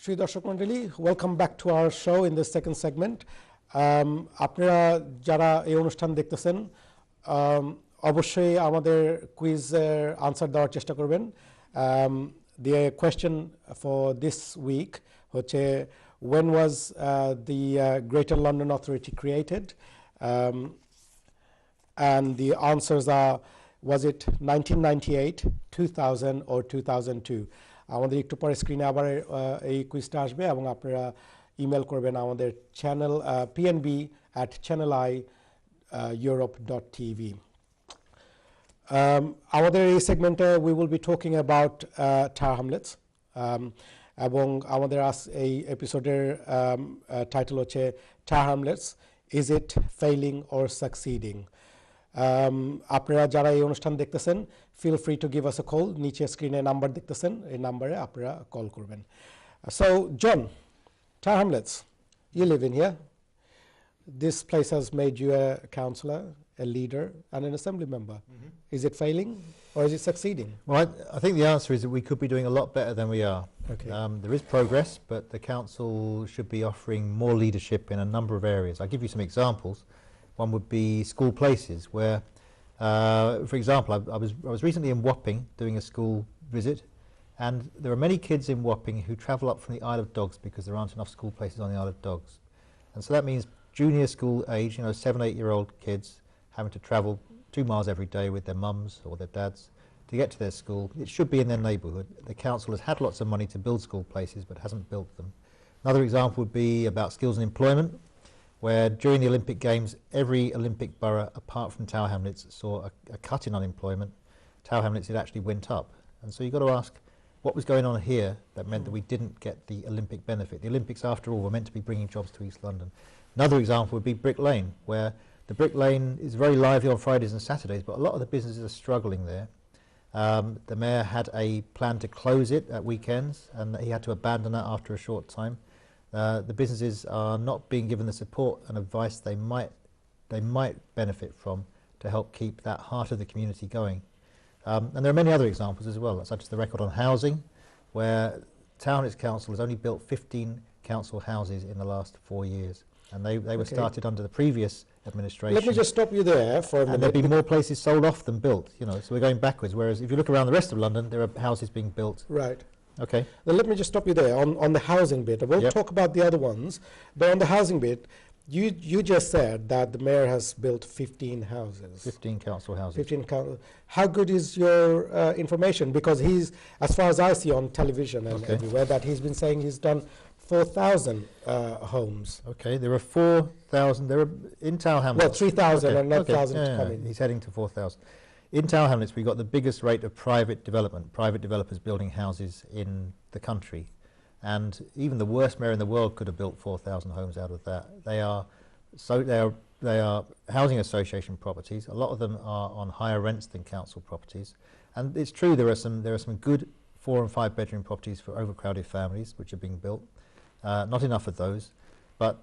Shri Darshak Mandali, welcome back to our show in this second segment. আপনারা যারা এই অনুষ্ঠান দেখতেছেন অবশ্যই আমাদের কুইজের আনসার দেওয়ার চেষ্টা করবেন। The question for this week হচ্ছে when was the Greater London Authority created? And the answers are, was it 1998, 2000 or 2002? আমাদের একটু পরে স্ক্রিনে আবার এই কুইজটা আসবে এবং আপনারা ইমেল করবেন আমাদের চ্যানেল pnb@channeleurope.tv. আমাদের এই সেগমেন্টে we will be talking about Tower Hamlets এবং আমাদের এই এপিসোডের টাইটেল হচ্ছে Tower Hamlets, is it failing or succeeding? আপনারা যারা এই অনুষ্ঠান দেখতেছেন feel free to give us a call. নিচে স্ক্রিনে নাম্বার দেখতেছেন, এই নাম্বারে আপনারা কল করবেন। So John, Tower Hamlets, you live in here. This place has made you a councillor, a leader and an assembly member. Is it failing or is it succeeding? Well, I think the answer is that we could be doing a lot better than we are. Okay. There is progress, but the council should be offering more leadership in a number of areas. I'll give you some examples. One would be school places where, for example, I was recently in Wapping doing a school visit, and there are many kids in Wapping who travel up from the Isle of Dogs because there aren't enough school places on the Isle of Dogs. And so that means junior school age, 7, 8-year-old kids having to travel 2 miles every day with their mums or their dads to get to their school. It should be in their neighbourhood. The council has had lots of money to build school places but hasn't built them. Another example would be about skills and employment, where during the Olympic Games every Olympic borough apart from Tower Hamlets saw a cut in unemployment. Tower Hamlets, it actually went up. And so you've got to ask, what was going on here that meant that we didn't get the Olympic benefit? The Olympics, after all, were meant to be bringing jobs to East London. Another example would be Brick Lane, where the Brick Lane is very lively on Fridays and Saturdays, but a lot of the businesses are struggling there. The mayor had a plan to close it at weekends, and he had to abandon that after a short time. The businesses are not being given the support and advice they might benefit from to help keep that heart of the community going. And there are many other examples as well, such as the record on housing, where Tower Hamlets Council has only built 15 council houses in the last 4 years. And they were started under the previous administration. Let me just stop you there for a minute. And there've been more places sold off than built, so we're going backwards. Whereas if you look around the rest of London, there are houses being built. Right. Okay. Then let me just stop you there on the housing bit. We'll talk about the other ones, but on the housing bit, you just said that the mayor has built 15 houses. 15 council houses. 15 How good is your information? Because he's, as far as I see on television and everywhere, that he's been saying he's done 4,000 homes. Okay, there are 4,000. There are in Tower Hamlets. Well, 3,000 and not 1,000 coming. He's heading to 4,000. In Tower Hamlets, we've got the biggest rate of private development, private developers building houses in the country. And even the worst mayor in the world could have built 4,000 homes out of that. They are housing association properties. A lot of them are on higher rents than council properties. And it's true there are some good 4 and 5 bedroom properties for overcrowded families which are being built. Not enough of those. But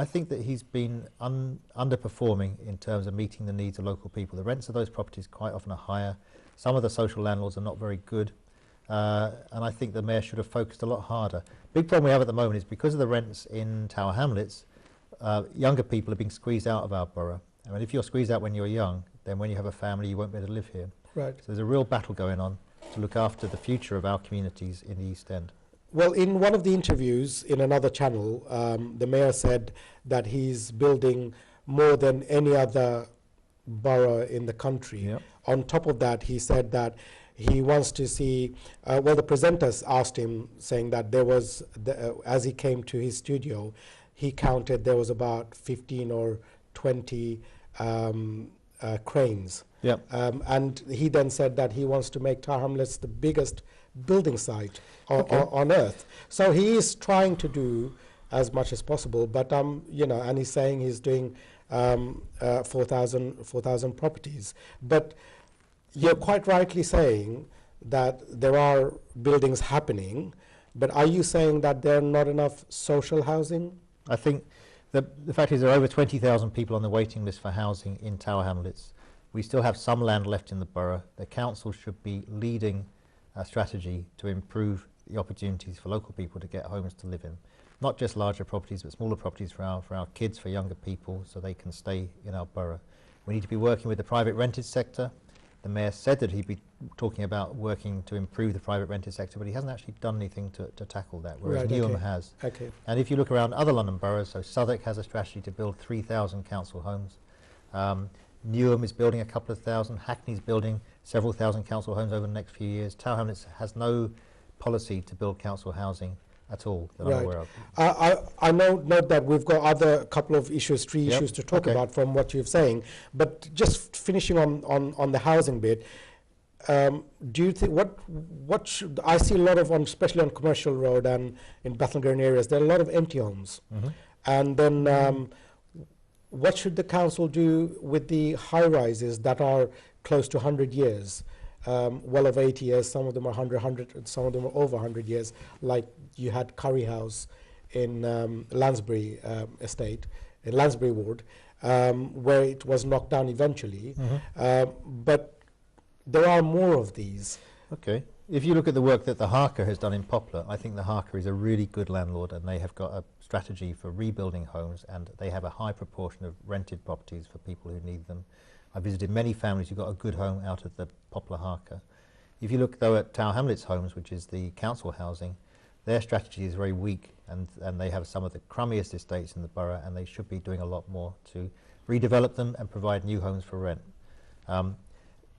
I think that he's been underperforming in terms of meeting the needs of local people. The rents of those properties quite often are higher. Some of the social landlords are not very good. And I think the mayor should have focused a lot harder. Big problem we have at the moment is because of the rents in Tower Hamlets, younger people are being squeezed out of our borough. I mean, if you're squeezed out when you're young, then when you have a family, you won't be able to live here. Right. So there's a real battle going on to look after the future of our communities in the East End. Well, in one of the interviews in another channel, the mayor said that he's building more than any other borough in the country. Yep. On top of that, he said that he wants to see, the presenters asked him, saying that there was, as he came to his studio, he counted there was about 15 or 20 cranes. Yep. And he then said that he wants to make Tower Hamlets the biggest building site on earth. So he is trying to do as much as possible, but and he's saying he's doing 4,000 properties. But you're quite rightly saying that there are buildings happening, but are you saying that there are not enough social housing? I think the fact is there are over 20,000 people on the waiting list for housing in Tower Hamlets. We still have some land left in the borough. The council should be leading a strategy to improve the opportunities for local people to get homes to live in. Not just larger properties, but smaller properties for our kids, for younger people, so they can stay in our borough. We need to be working with the private rented sector. The Mayor said that he'd be talking about working to improve the private rented sector, but he hasn't actually done anything to tackle that, whereas Newham has. Okay. And if you look around other London boroughs, so Southwark has a strategy to build 3,000 council homes. Newham is building a couple of thousand. Hackney's building several thousand council homes over the next few years. Tower Hamlets has no policy to build council housing at all that I'm aware of. I know that we've got other couple of issues, three issues to talk about from what you're saying, but just finishing on the housing bit, do you think, what should, I see a lot of, especially on Commercial Road and in Bethnal Green areas, there are a lot of empty homes. And then what should the council do with the high rises that are close to 100 years? Well over 80 years, some of them are 100, some of them are over 100 years, like you had Curry House in Lansbury estate, in Lansbury Ward, where it was knocked down eventually. But there are more of these. Okay. If you look at the work that the Harker has done in Poplar, I think the Harker is a really good landlord, and they have got a strategy for rebuilding homes, and they have a high proportion of rented properties for people who need them. I visited many families who got a good home out of the Poplar Harker. If you look, though, at Tower Hamlets Homes, which is the council housing, their strategy is very weak, and they have some of the crummiest estates in the borough, and they should be doing a lot more to redevelop them and provide new homes for rent.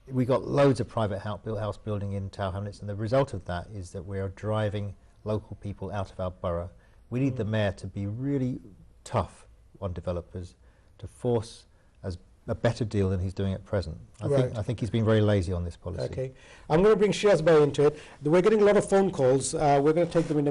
We got loads of private house building in Tower Hamlets, and the result of that is that we are driving local people out of our borough. We need the Mayor to be really tough on developers, to force a better deal than he's doing at present. I think he's been very lazy on this policy. Okay, I'm going to bring Shiaz Bey into it. We're getting a lot of phone calls. We're going to take them in a